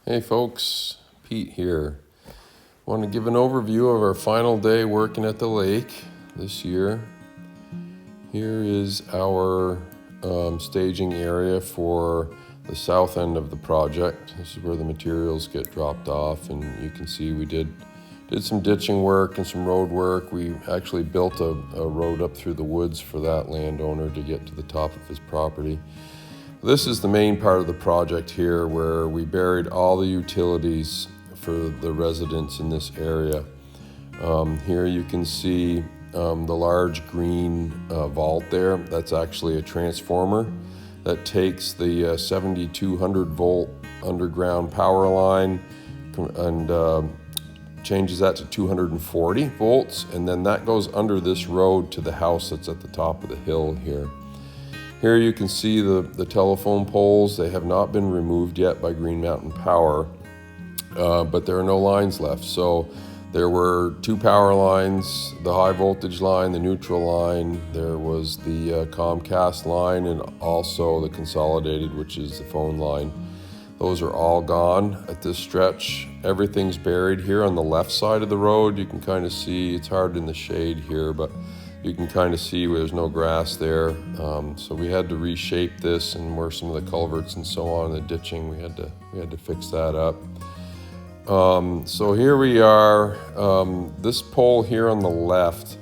Hey folks, Pete here. Want to give an overview of our final day working at the lake this year. Here is our staging area for the south end of the project. This is where the materials get dropped off, and you can see we did some ditching work and some road work. We actually built a road up through the woods for that landowner to get to the top of his property. This is the main part of the project here, where we buried all the utilities for the residents in this area. Here you can see the large green vault there. That's actually a transformer that takes the 7200 volt underground power line and changes that to 240 volts, and then that goes under this road to the house that's at the top of the hill here. Here you can see the telephone poles. They have not been removed yet by Green Mountain Power, but there are no lines left. So there were two power lines, the high voltage line, the neutral line. There was the Comcast line, and also the consolidated, which is the phone line. Those are all gone at this stretch. Everything's buried here on the left side of the road. You can kind of see, it's hard in the shade here, but you can kind of see where there's no grass there. So we had to reshape this, and where some of the culverts and so on, the ditching, we had to fix that up. So here we are. This pole here on the left,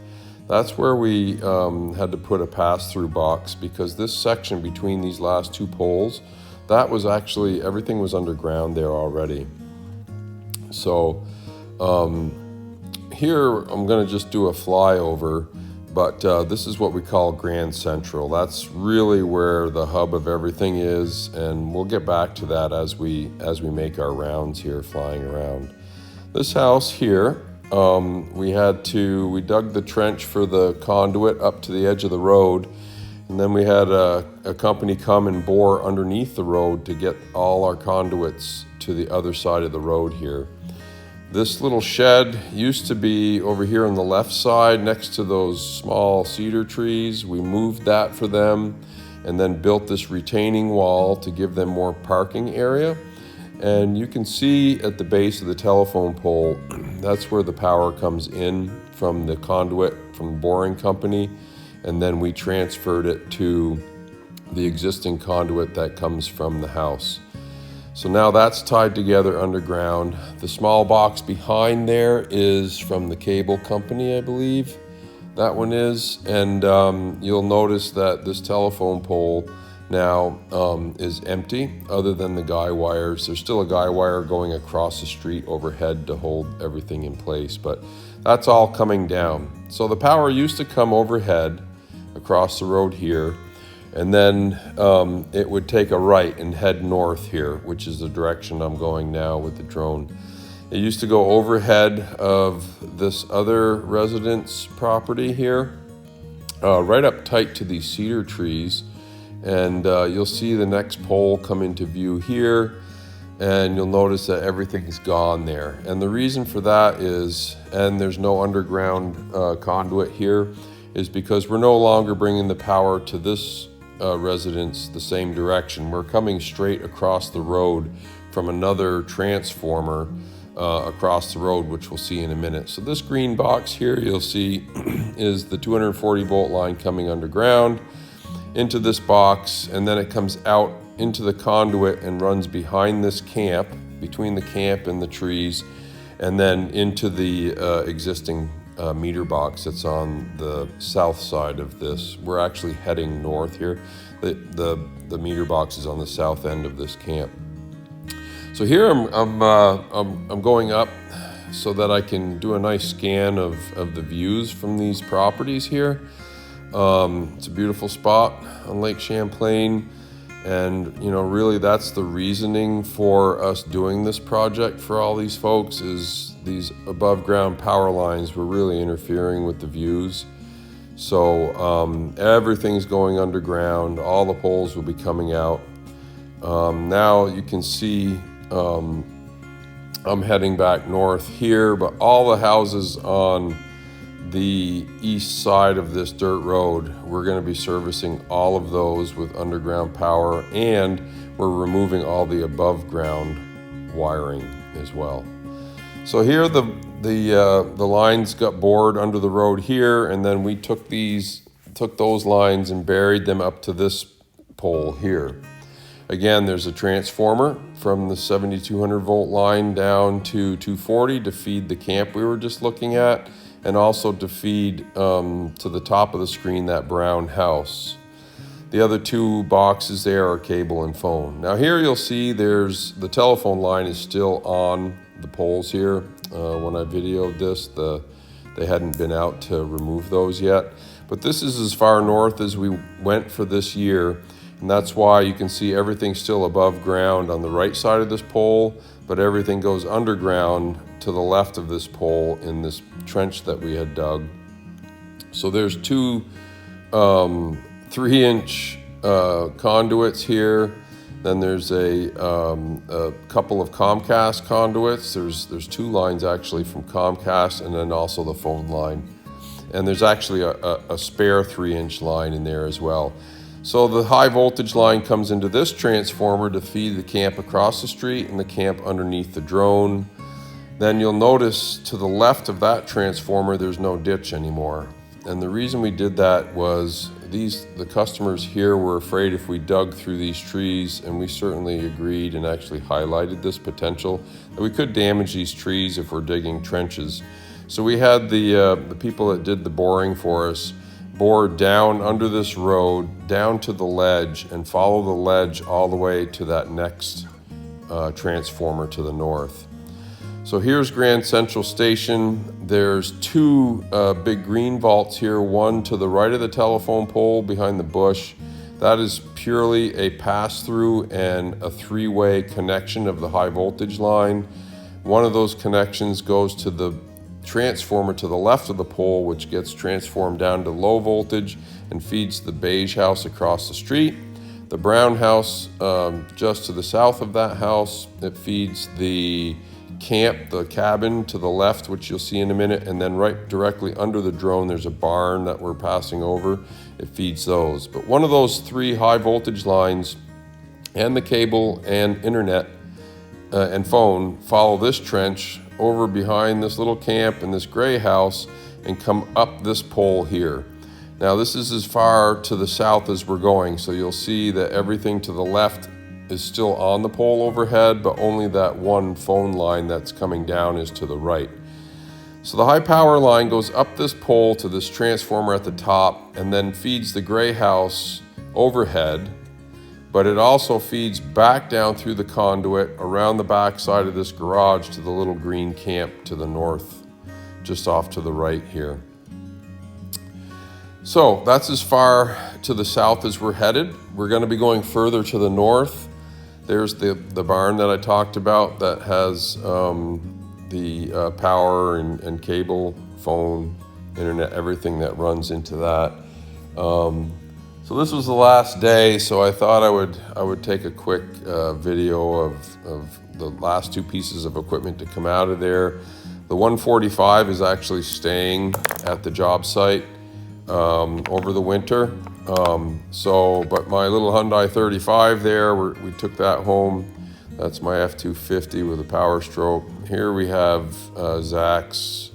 that's where we had to put a pass-through box, because this section between these last two poles, that was actually, everything was underground there already. So here I'm going to just do a flyover. But this is what we call Grand Central. That's really where the hub of everything is, and we'll get back to that as we make our rounds here, flying around. This house here, we dug the trench for the conduit up to the edge of the road, and then we had a company come and bore underneath the road to get all our conduits to the other side of the road here. This little shed used to be over here on the left side next to those small cedar trees. We moved that for them and then built this retaining wall to give them more parking area. And you can see at the base of the telephone pole, that's where the power comes in from the conduit from the boring company. And then we transferred it to the existing conduit that comes from the house. So now that's tied together underground. The small box behind there is from the cable company, I believe. That one is. And you'll notice that this telephone pole now is empty, other than the guy wires. There's still a guy wire going across the street overhead to hold everything in place, but that's all coming down. So the power used to come overhead across the road here, and then it would take a right and head north here, which is the direction I'm going now with the drone. It used to go overhead of this other residence property here, right up tight to these cedar trees. And you'll see the next pole come into view here, and you'll notice that everything's gone there. And the reason for that is, and there's no underground conduit here, is because we're no longer bringing the power to this residence the same direction. We're coming straight across the road from another transformer across the road, which we'll see in a minute. So this green box here, you'll see, is the 240 volt line coming underground into this box, and then it comes out into the conduit and runs behind this camp, between the camp and the trees, and then into the existing meter box that's on the south side of this. We're actually heading north here. The meter box is on the south end of this camp. So here I'm going up so that I can do a nice scan of the views from these properties here. It's a beautiful spot on Lake Champlain, and really that's the reasoning for us doing this project for all these folks, is these above ground power lines were really interfering with the views. So everything's going underground. All the poles will be coming out. Now you can see I'm heading back north here, but all the houses on the east side of this dirt road, we're going to be servicing all of those with underground power, and we're removing all the above ground wiring as well. So here the lines got bored under the road here, and then we took those lines and buried them up to this pole here. Again, there's a transformer from the 7200 volt line down to 240 to feed the camp we were just looking at, and also to feed to the top of the screen that brown house. The other two boxes there are cable and phone. Now here you'll see there's the telephone line is still on the poles here. When I videoed this, they hadn't been out to remove those yet. But this is as far north as we went for this year. And that's why you can see everything still above ground on the right side of this pole, but everything goes underground to the left of this pole in this trench that we had dug. So there's two 3-inch conduits here. Then there's a couple of Comcast conduits. There's two lines actually from Comcast, and then also the phone line. And there's actually a spare 3-inch line in there as well. So the high voltage line comes into this transformer to feed the camp across the street and the camp underneath the drone. Then you'll notice to the left of that transformer, there's no ditch anymore. And the reason we did that was the customers here were afraid if we dug through these trees, and we certainly agreed and actually highlighted this potential, that we could damage these trees if we're digging trenches. So we had the people that did the boring for us bore down under this road, down to the ledge, and follow the ledge all the way to that next transformer to the north. So here's Grand Central Station. There's two big green vaults here, one to the right of the telephone pole behind the bush. That is purely a pass-through and a 3-way connection of the high voltage line. One of those connections goes to the transformer to the left of the pole, which gets transformed down to low voltage and feeds the beige house across the street. The brown house just to the south of that house, it feeds the camp, the cabin to the left, which you'll see in a minute, and then right directly under the drone there's a barn that we're passing over. It feeds those. But one of those 3 high voltage lines and the cable and internet and phone follow this trench over behind this little camp and this gray house and come up this pole here. Now this is as far to the south as we're going, so you'll see that everything to the left is still on the pole overhead, but only that one phone line that's coming down is to the right. So the high power line goes up this pole to this transformer at the top and then feeds the gray house overhead, but it also feeds back down through the conduit around the back side of this garage to the little green camp to the north, just off to the right here. So that's as far to the south as we're headed. We're going to be going further to the north. There's the barn that I talked about that has the power and cable, phone, internet, everything that runs into that. So this was the last day, so I thought I would take a quick video of the last 2 pieces of equipment to come out of there. The 145 is actually staying at the job site over the winter. But my little Hyundai 35 there, we took that home. That's my F-250 with a Power Stroke. Here we have Zach's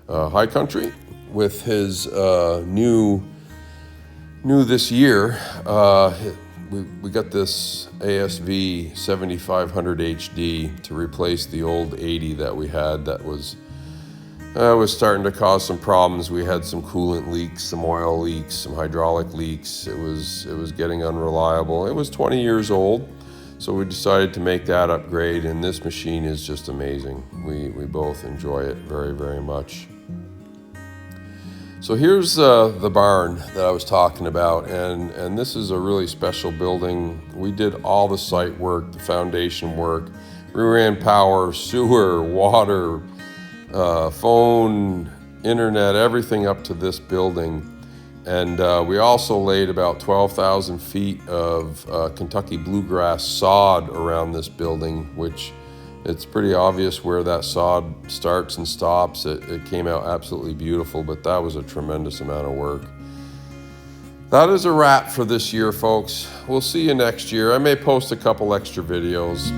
High Country with his new this year. We got this ASV 7500 HD to replace the old 80 that we had that was starting to cause some problems. We had some coolant leaks, some oil leaks, some hydraulic leaks. It was getting unreliable. It was 20 years old, so we decided to make that upgrade, and this machine is just amazing. We both enjoy it very, very much. So here's the barn that I was talking about, and this is a really special building. We did all the site work, the foundation work. We ran power, sewer, water, phone, internet, everything up to this building. And we also laid about 12,000 feet of Kentucky bluegrass sod around this building, which it's pretty obvious where that sod starts and stops. It came out absolutely beautiful, but that was a tremendous amount of work. That is a wrap for this year, folks. We'll see you next year. I may post a couple extra videos.